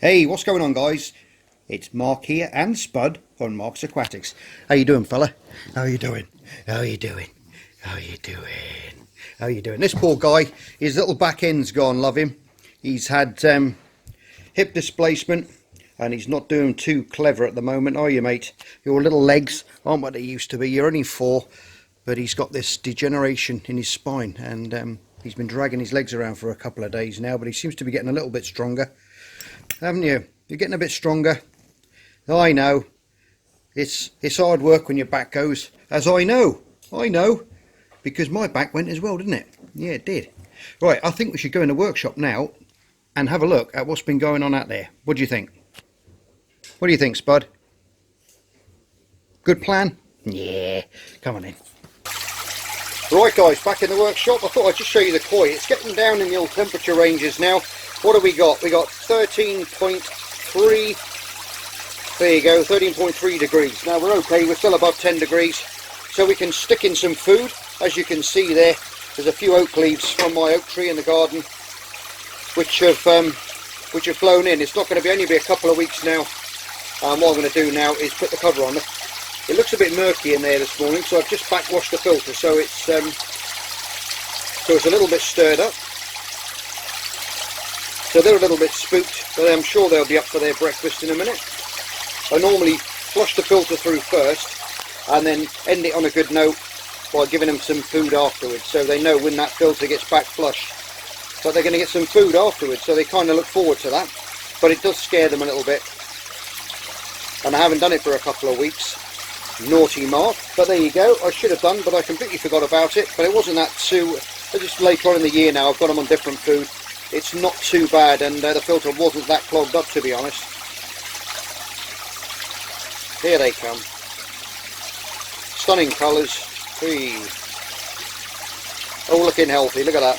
Hey, what's going on, guys? It's Mark here and Spud on Mark's Aquatics. How you doing, fella? How you doing? How you doing? How you doing? How you doing? This poor guy, his little back end's gone, love him. He's had hip displacement and he's not doing too clever at the moment, are you, mate? Your little legs aren't what they used to be. You're only 4, but he's got this degeneration in his spine, and he's been dragging his legs around for a couple of days now, but he seems to be getting a little bit stronger. Haven't you? You're getting a bit stronger. I know. It's hard work when your back goes, as I know, because my back went as well, didn't it? Yeah, it did. Right, I think we should go in the workshop now and have a look at what's been going on out there. What do you think? What do you think, Spud? Good plan? Yeah, come on in. Right, guys, back in the workshop. I thought I'd just show you the koi. It's getting down in the old temperature ranges now. What have we got? We got 13.3. There you go, 13.3 degrees. Now we're okay, we're still above 10 degrees, so we can stick in some food. As you can see there, there's a few oak leaves from my oak tree in the garden, which have blown in. It's not going to only be a couple of weeks now. What I'm going to do now is put the cover on it. It looks a bit murky in there this morning, so I've just backwashed the filter, so it's a little bit stirred up. So they're a little bit spooked, but I'm sure they'll be up for their breakfast in a minute. I normally flush the filter through first and then end it on a good note by giving them some food afterwards, so they know when that filter gets back flush that they're going to get some food afterwards, so they kind of look forward to that. But it does scare them a little bit, and I haven't done it for a couple of weeks. Naughty Mark, but there you go. I should have done, but I completely forgot about it. But it wasn't that too, just later on in the year now I've got them on different food. It's not too bad, and the filter wasn't that clogged up, to be honest. Here they come. Stunning colours. All looking healthy, look at that.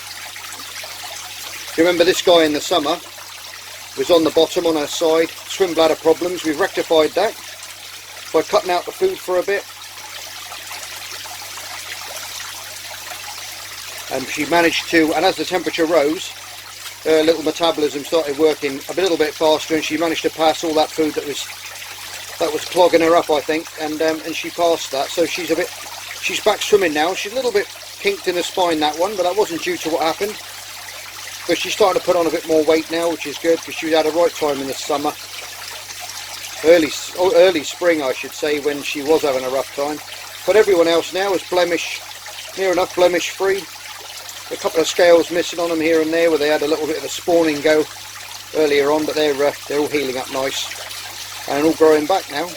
You remember this guy in the summer was on the bottom on her side, swim bladder problems. We've rectified that by cutting out the food for a bit. And she managed to, and as the temperature rose, her little metabolism started working a little bit faster, and she managed to pass all that food that was clogging her up, I think, and she passed that. So she's back swimming now. She's a little bit kinked in the spine, that one, but that wasn't due to what happened. But she's starting to put on a bit more weight now, which is good, because she had a right time in the summer, early spring, I should say, when she was having a rough time. But everyone else now is near enough blemish free. A couple of scales missing on them here and there, where they had a little bit of a spawning go earlier on, but they're all healing up nice and all growing back now.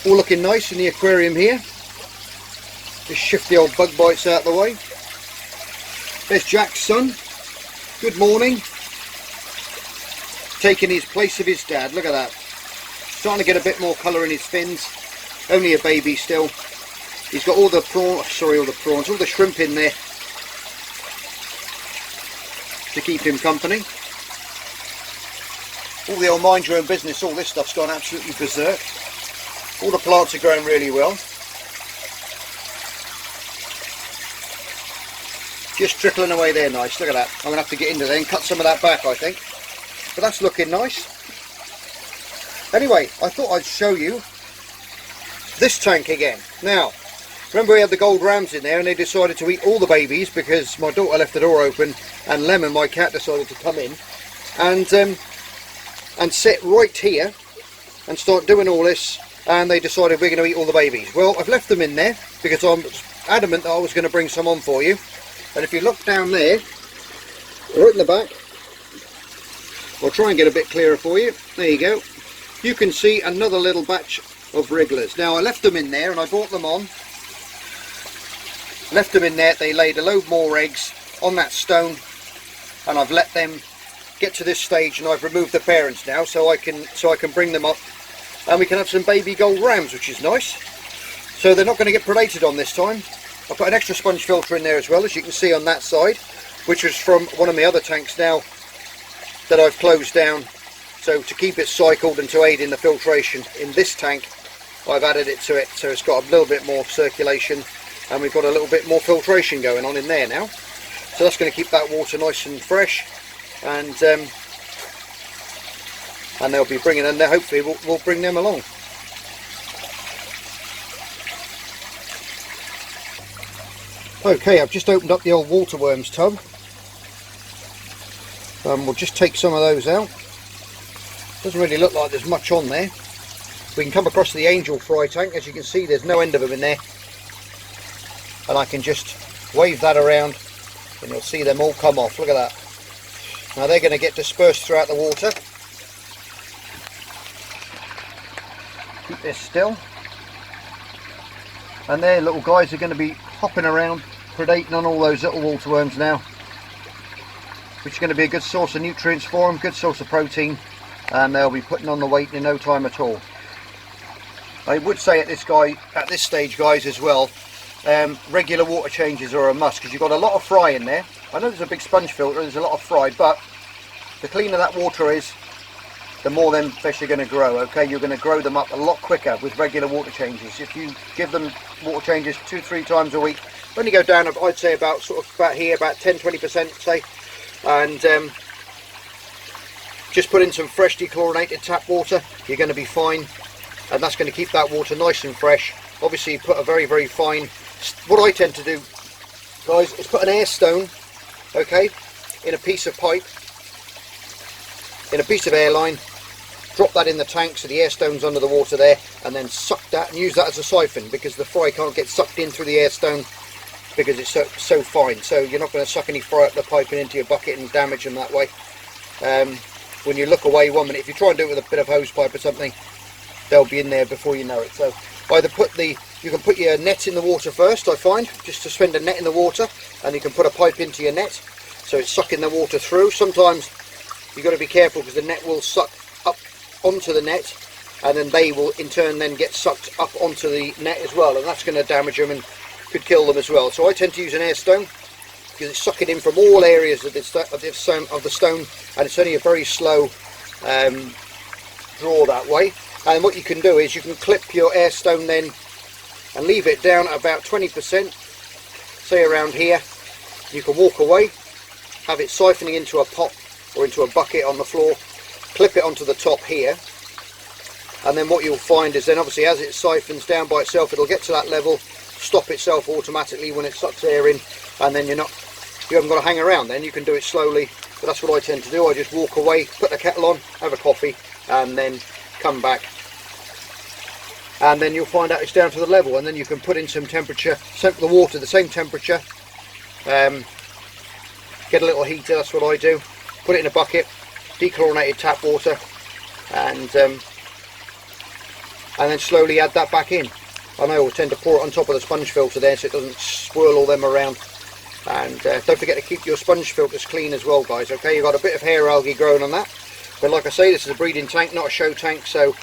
All looking nice in the aquarium here. Just shift the old bug bites out of the way. There's Jack's son. Good morning. Taking his place of his dad. Look at that. Starting to get a bit more colour in his fins. Only a baby still. He's got all the shrimp in there to keep him company. All the old mind your own business, all this stuff's gone absolutely berserk. All the plants are growing really well. Just trickling away there nice, look at that. I'm going to have to get into there and cut some of that back, I think. But that's looking nice. Anyway, I thought I'd show you this tank again. Now, remember we had the gold rams in there, and they decided to eat all the babies because my daughter left the door open, and Lemon, my cat, decided to come in and sit right here and start doing all this, and they decided we're going to eat all the babies. Well, I've left them in there because I'm adamant that I was going to bring some on for you. And if you look down there, right in the back, I'll try and get a bit clearer for you. There you go. You can see another little batch of wrigglers. Now, I left them in there and I brought them on. Left them in there, they laid a load more eggs on that stone, and I've let them get to this stage, and I've removed the parents now so I can bring them up, and we can have some baby gold rams, which is nice. So they're not going to get predated on this time. I've put an extra sponge filter in there as well, as you can see on that side, which was from one of my other tanks now that I've closed down. So to keep it cycled and to aid in the filtration in this tank, I've added it to it, so it's got a little bit more circulation, and we've got a little bit more filtration going on in there now. So that's going to keep that water nice and fresh, and they'll be bringing, and hopefully we'll bring them along. Okay, I've just opened up the old waterworms tub. We'll just take some of those out. Doesn't really look like there's much on there. We can come across the angel fry tank. As you can see, there's no end of them in there, and I can just wave that around and you'll see them all come off. Look at that. Now they're going to get dispersed throughout the water. Keep this still, and their little guys are going to be hopping around predating on all those little waterworms now, which is going to be a good source of nutrients for them, good source of protein, and they'll be putting on the weight in no time at all. I would say at this stage, guys, as well, regular water changes are a must, because you've got a lot of fry in there. I know there's a big sponge filter, there's a lot of fry, but the cleaner that water is, the more them fish are going to grow. Okay, you're going to grow them up a lot quicker with regular water changes. If you give them water changes 2-3 times a week, only go down, I'd say about here, about 10-20%, say, and just put in some fresh dechlorinated tap water, you're going to be fine, and that's going to keep that water nice and fresh. Obviously, put a very, very fine, what I tend to do, guys, is put an air stone, okay, in a piece of pipe, in a piece of airline, drop that in the tank so the air stone's under the water there, and then suck that and use that as a siphon, because the fry can't get sucked in through the air stone because it's so fine. So you're not going to suck any fry up the pipe and into your bucket and damage them that way. When you look away 1 minute, if you try and do it with a bit of hose pipe or something, they'll be in there before you know it. So either you can put your net in the water first, I find, just suspend a net in the water, and you can put a pipe into your net so it's sucking the water through. Sometimes you've got to be careful because the net will suck up onto the net, and then they will in turn then get sucked up onto the net as well, and that's going to damage them and could kill them as well. So I tend to use an air stone because it's sucking in from all areas of the stone, and it's only a very slow draw that way. And what you can do is you can clip your air stone then and leave it down at about 20%, say around here. You can walk away, have it siphoning into a pot or into a bucket on the floor, clip it onto the top here, and then what you'll find is then obviously as it siphons down by itself, it'll get to that level, stop itself automatically when it sucks air in, and then you haven't got to hang around then, you can do it slowly. But that's what I tend to do. I just walk away, put the kettle on, have a coffee, and then come back, and then you'll find out it's down to the level, and then you can put in some temperature, set the water the same temperature, get a little heater, that's what I do, put it in a bucket, dechlorinated tap water, and then slowly add that back in. And I always tend to pour it on top of the sponge filter there so it doesn't swirl all them around. And don't forget to keep your sponge filters clean as well, guys. Okay, you've got a bit of hair algae growing on that, but like I say, this is a breeding tank, not a show tank, so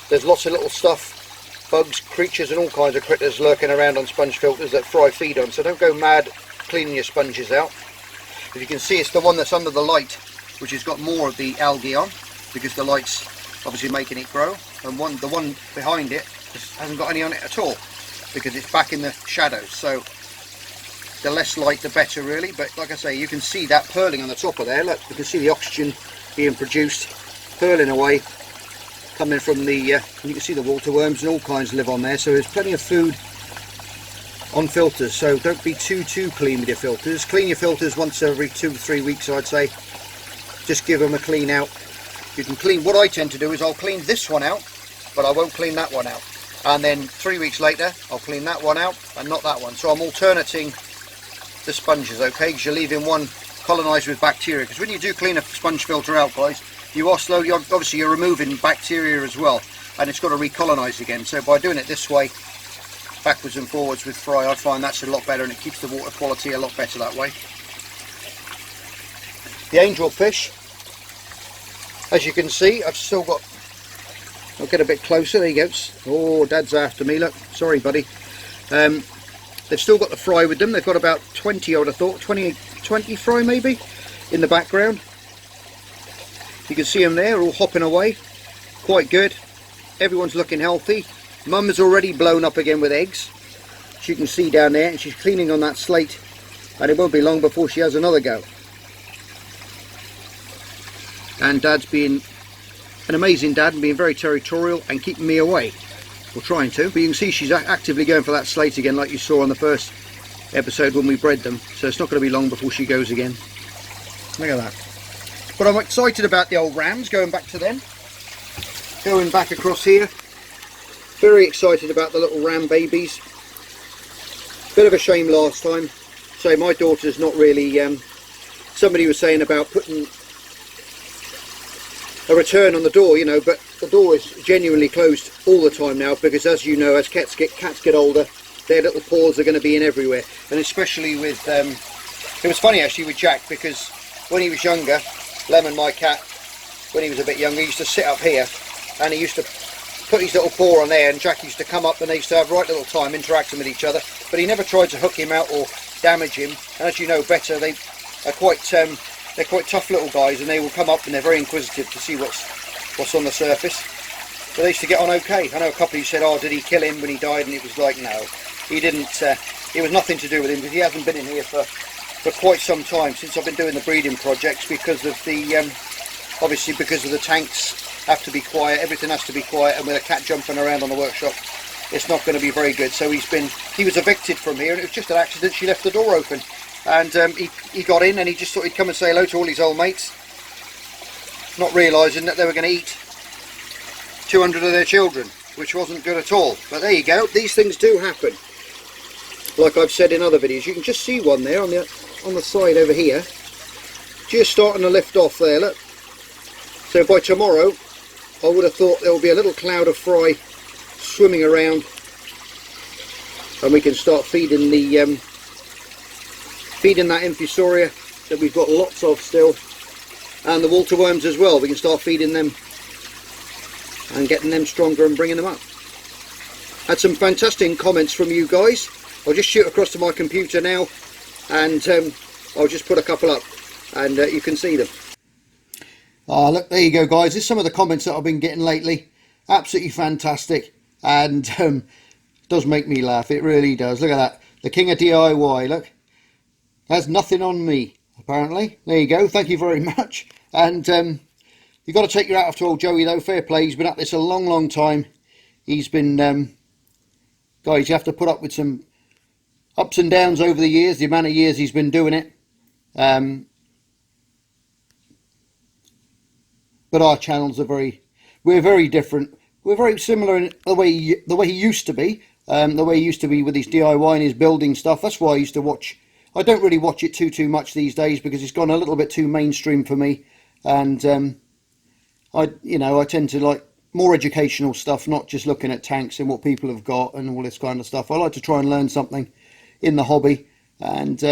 there's lots of little stuff, bugs, creatures and all kinds of critters lurking around on sponge filters that fry feed on, so don't go mad cleaning your sponges out. If you can see, it's the one that's under the light which has got more of the algae on, because the light's obviously making it grow, and the one behind it hasn't got any on it at all because it's back in the shadows. So the less light the better really, but like I say, you can see that purling on the top of there. Look, you can see the oxygen being produced, purling away, coming from the you can see the water worms and all kinds live on there, so there's plenty of food on filters. So don't be too clean with your filters. Clean your filters once every 2-3 weeks, I'd say. Just give them a clean out. You can clean, what I tend to do is I'll clean this one out, but I won't clean that one out, and then 3 weeks later I'll clean that one out and not that one. So I'm alternating the sponges, okay, because you're leaving one colonised with bacteria, because when you do clean a sponge filter out, guys, you are slowly, obviously you're removing bacteria as well, and it's got to recolonise again. So by doing it this way, backwards and forwards with fry, I find that's a lot better, and it keeps the water quality a lot better that way. The angel fish, as you can see, I've still got, I'll get a bit closer, there he goes. Oh, Dad's after me, look, sorry buddy. They've still got the fry with them. They've got about 20, I would have thought, 20 fry maybe, in the background. You can see them there, all hopping away, quite good. Everyone's looking healthy. Mum is already blown up again with eggs, as you can see down there, and she's cleaning on that slate and it won't be long before she has another go. And Dad's been an amazing dad and being very territorial and keeping me away, or trying to, but you can see she's actively going for that slate again, like you saw on the first episode when we bred them. So it's not going to be long before she goes again. Look at that. But I'm excited about the old rams, going back to them, going back across here. Very excited about the little ram babies. Bit of a shame last time. So my daughter's not really, somebody was saying about putting a return on the door, you know, but the door is genuinely closed all the time now, because as you know, as cats get older, their little paws are going to be in everywhere. And especially with, it was funny actually with Jack, because when he was younger, Lemon, my cat, when he was a bit younger, he used to sit up here and he used to put his little paw on there, and Jack used to come up and they used to have right little time interacting with each other, but he never tried to hook him out or damage him. And as you know better, they are quite they're quite tough little guys, and they will come up and they're very inquisitive to see what's on the surface. But they used to get on okay. I know a couple who said, oh, did he kill him when he died? And it was like, no, he didn't. It was nothing to do with him, because he hasn't been in here for quite some time, since I've been doing the breeding projects, because of the obviously because of the tanks have to be quiet, everything has to be quiet, and with a cat jumping around on the workshop, it's not going to be very good. So he was evicted from here, and it was just an accident. She left the door open, and he got in, and he just thought he'd come and say hello to all his old mates, not realising that they were going to eat 200 of their children, which wasn't good at all. But there you go, these things do happen. Like I've said in other videos, you can just see one there on the side over here, just starting to lift off there, look. So by tomorrow, I would have thought there will be a little cloud of fry swimming around, and we can start feeding the feeding that infusoria that we've got lots of still, and the water worms as well. We can start feeding them and getting them stronger and bringing them up. Had some fantastic comments from you guys. I'll just shoot across to my computer now, and I'll just put a couple up, and you can see them. Look, there you go, guys. There's some of the comments that I've been getting lately. Absolutely fantastic, and does make me laugh. It really does. Look at that. The king of DIY. Look, has nothing on me, apparently. There you go. Thank you very much. And you've got to take your hat off to old Joey, though. Fair play. He's been at this a long, long time. He's been, guys, you have to put up with some ups and downs over the years, the amount of years he's been doing it. But our channels are we're very different. We're very similar in the way he used to be. The way he used to be with his DIY and his building stuff. That's why I used to watch. I don't really watch it too much these days, because it's gone a little bit too mainstream for me. And I tend to like more educational stuff, not just looking at tanks and what people have got and all this kind of stuff. I like to try and learn something in the hobby, and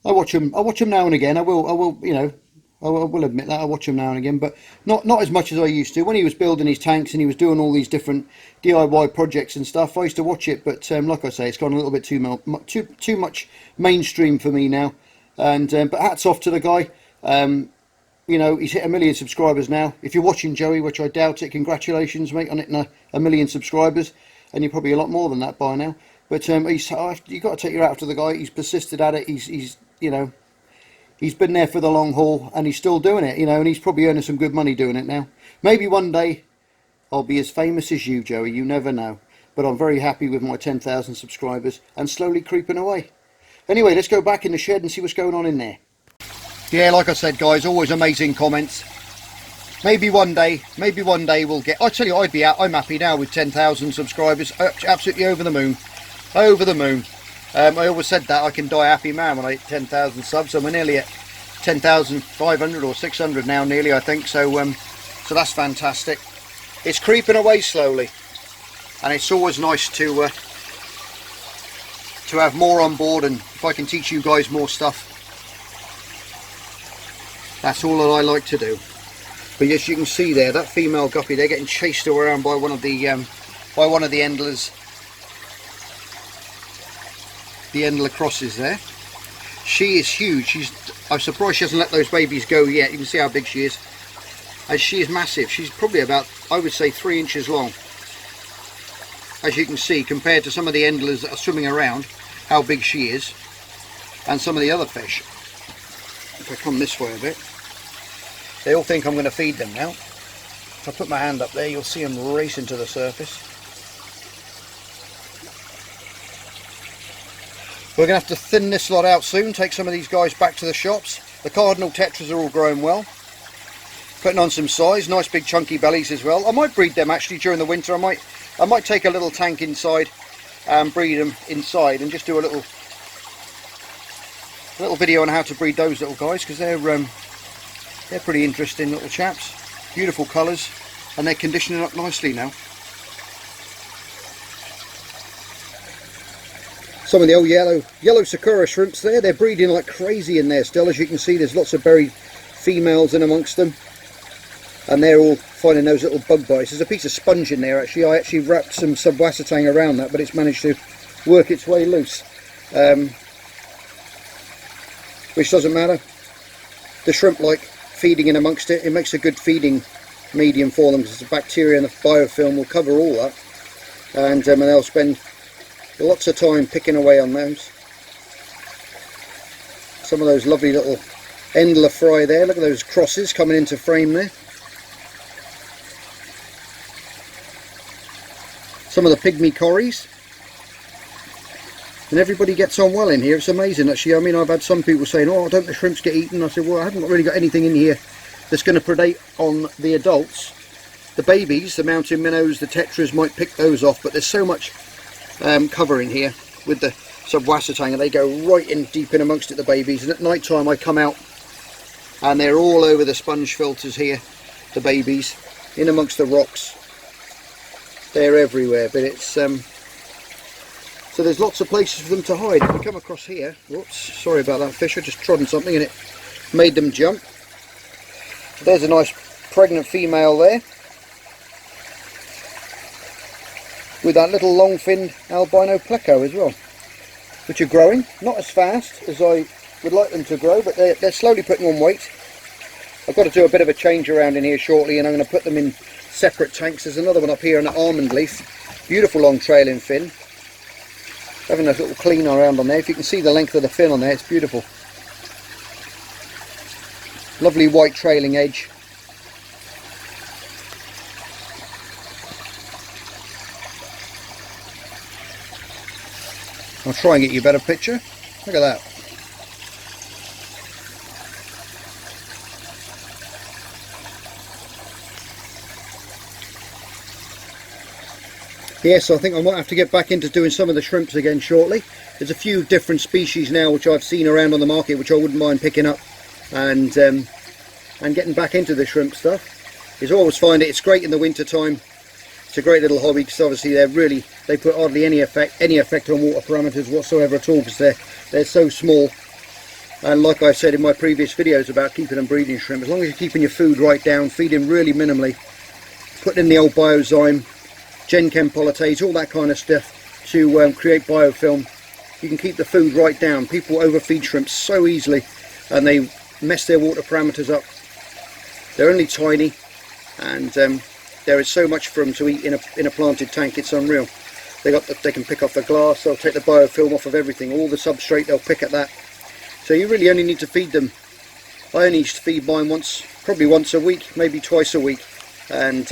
I watch them now and again. I will admit that I watch him now and again, but not as much as I used to. When he was building his tanks and he was doing all these different DIY projects and stuff, I used to watch it, but like I say, it's gone a little bit too much mainstream for me now. And but hats off to the guy. He's hit 1 million subscribers now. If you're watching, Joey, which I doubt it, congratulations, mate, on hitting 1 million subscribers, and you're probably a lot more than that by now. But you've got to take your hat off to the guy. He's persisted at it. He's been there for the long haul, and he's still doing it, and he's probably earning some good money doing it now. Maybe one day I'll be as famous as you, Joey. You never know. But I'm very happy with my 10,000 subscribers and slowly creeping away. Anyway, let's go back in the shed and see what's going on in there. Yeah, like I said, guys, always amazing comments. Maybe one day we'll get... I tell you, I'm happy now with 10,000 subscribers. Absolutely over the moon. Over the moon. I always said that I can die a happy man when I hit 10,000 subs, and we're nearly at 10,500 or 600 now, nearly, I think. So that's fantastic. It's creeping away slowly, and it's always nice to have more on board, and if I can teach you guys more stuff, that's all that I like to do. But as you can see there, that female guppy, they're getting chased around by one of the endlers. The endler crosses there. She is huge. I'm surprised she hasn't let those babies go yet. You can see how big she is. And she is massive. She's probably about, I would say, 3 inches long. As you can see, compared to some of the endlers that are swimming around, how big she is. and some of the other fish. If I come this way a bit, they all think I'm going to feed them now. If I put my hand up there, you'll see them racing to the surface. We're going to have to thin this lot out soon, take some of these guys back to the shops. The cardinal tetras are all growing well. Putting on some size, nice big chunky bellies as well. I might breed them actually during the winter. I might take a little tank inside and breed them inside, and just do a little video on how to breed those little guys, because they're pretty interesting little chaps. Beautiful colours, and they're conditioning up nicely now. Some of the old yellow sakura shrimps there, they're breeding like crazy in there still. As you can see, there's lots of buried females in amongst them, and they're all finding those little bug bites. There's a piece of sponge in there actually. I actually wrapped some subwassatang around that, but it's managed to work its way loose, which doesn't matter. The shrimp like feeding in amongst it. It makes a good feeding medium for them, because the bacteria and the biofilm will cover all that, and they'll spend lots of time picking away on those. Some of those lovely little endler fry there. Look at those crosses coming into frame there. Some of the pygmy corries. And everybody gets on well in here. It's amazing actually. I mean, I've had some people saying, oh, don't the shrimps get eaten? I said, well, I haven't really got anything in here that's going to predate on the adults. The babies, the mountain minnows, the tetras might pick those off, but there's so much cover in here with the subwassatang, and they go right in deep in amongst it, the babies. And at night time I come out and they're all over the sponge filters here, the babies, in amongst the rocks. They're everywhere, but it's so there's lots of places for them to hide. If we come across here, whoops, sorry about that fish, I just trodden something and it made them jump. There's a nice pregnant female there, with that little long-finned albino pleco as well, which are growing, not as fast as I would like them to grow, but they're slowly putting on weight. I've got to do a bit of a change around in here shortly, and I'm going to put them in separate tanks. There's another one up here in the almond leaf, beautiful long trailing fin, having a little clean around on there. If you can see the length of the fin on there, it's beautiful. Lovely white trailing edge. I'll try and get you a better picture. Look at that. Yes, I think I might have to get back into doing some of the shrimps again shortly. There's a few different species now which I've seen around on the market, which I wouldn't mind picking up and getting back into the shrimp stuff. I always find it's great in the winter time. It's a great little hobby, because obviously they put hardly any effect on water parameters whatsoever at all, because they're so small. And like I said in my previous videos about keeping and breeding shrimp, as long as you're keeping your food right down, feeding really minimally, putting in the old biozyme, Genchem polytase, all that kind of stuff to create biofilm, you can keep the food right down. People overfeed shrimp so easily and they mess their water parameters up. They're only tiny, and there is so much for them to eat in a planted tank. It's unreal. They can pick off the glass, they'll take the biofilm off of everything, all the substrate they'll pick at that. So you really only need to feed them. I only used to feed mine probably once a week, maybe twice a week, and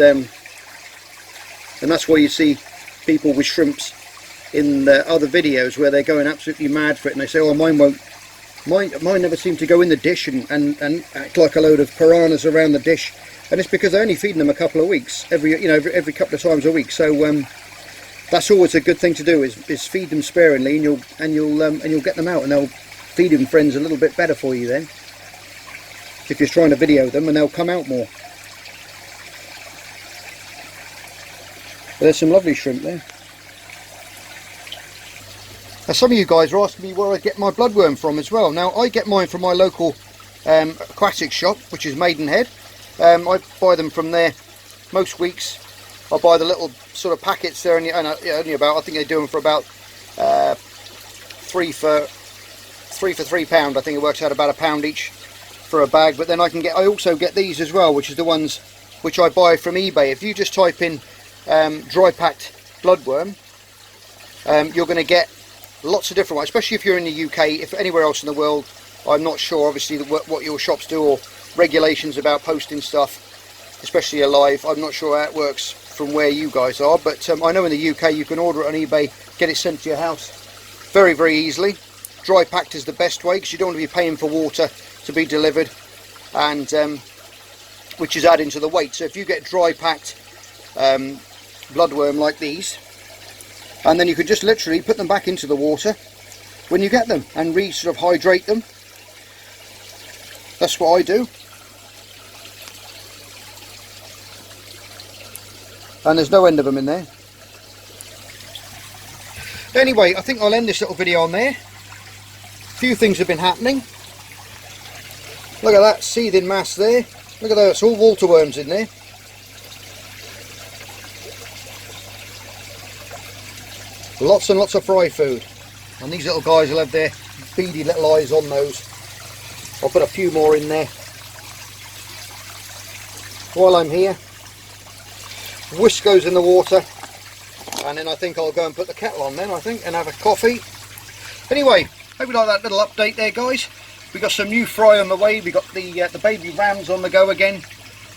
that's why you see people with shrimps in the other videos where they're going absolutely mad for it, and they say, oh, mine never seem to go in the dish and act like a load of piranhas around the dish. And it's because they're only feeding them a couple of weeks, every couple of times a week. So that's always a good thing to do, is feed them sparingly, and you'll get them out, and they'll feeding friends a little bit better for you then, if you're trying to video them, and they'll come out more. But there's some lovely shrimp there. Now some of you guys are asking me where I get my bloodworm from as well. Now I get mine from my local aquatic shop, which is Maidenhead. I buy them from there most weeks. I buy the little sort of packets there, only about, I think they do them for about 3 for £3. I think it works out about £1 each for a bag. But then I also get these as well, which is the ones which I buy from eBay. If you just type in dry packed bloodworm, you're going to get lots of different ones, especially if you're in the UK. If anywhere else in the world, I'm not sure obviously what your shops do, or regulations about posting stuff, especially alive. I'm not sure how it works from where you guys are, but I know in the UK you can order it on eBay, get it sent to your house very, very easily. Dry packed is the best way, because you don't want to be paying for water to be delivered, and which is adding to the weight. So if you get dry packed bloodworm like these, and then you can just literally put them back into the water when you get them and sort of hydrate them. That's what I do. And there's no end of them in there. Anyway, I think I'll end this little video on there. A few things have been happening. Look at that seething mass there. Look at that, it's all water worms in there. Lots and lots of fry food. And these little guys will have their beady little eyes on those. I'll put a few more in there. While I'm here, whisk goes in the water, and then I think I'll go and put the kettle on then, I think, and have a coffee. Anyway, hope you like that little update there, guys. We got some new fry on the way. We got the baby rams on the go again,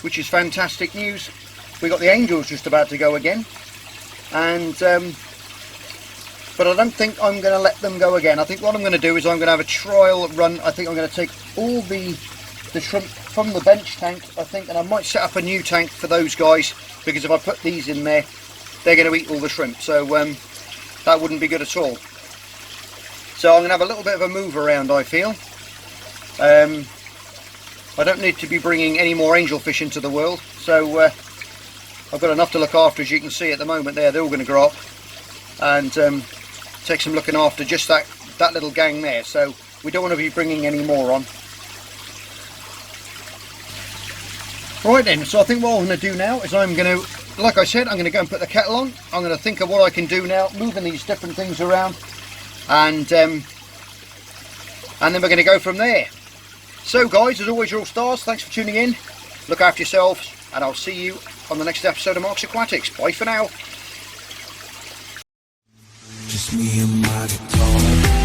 which is fantastic news. We got the angels just about to go again, and but I don't think I'm going to let them go again. I think what I'm going to do is I'm going to have a trial run. I think I'm going to take all the shrimp from the bench tank, I think, and I might set up a new tank for those guys, because if I put these in there, they're going to eat all the shrimp, so that wouldn't be good at all. So I'm going to have a little bit of a move around, I feel. I don't need to be bringing any more angelfish into the world, so I've got enough to look after. As you can see at the moment there, they're all going to grow up, and take some looking after just that little gang there, so we don't want to be bringing any more on. Right then, so I think what I'm going to do now is I'm going to, like I said, I'm going to go and put the kettle on. I'm going to think of what I can do now, moving these different things around, and then we're going to go from there. So guys, as always, you're all stars. Thanks for tuning in. Look after yourselves, and I'll see you on the next episode of Mark's Aquatics. Bye for now. Just me and my guitar.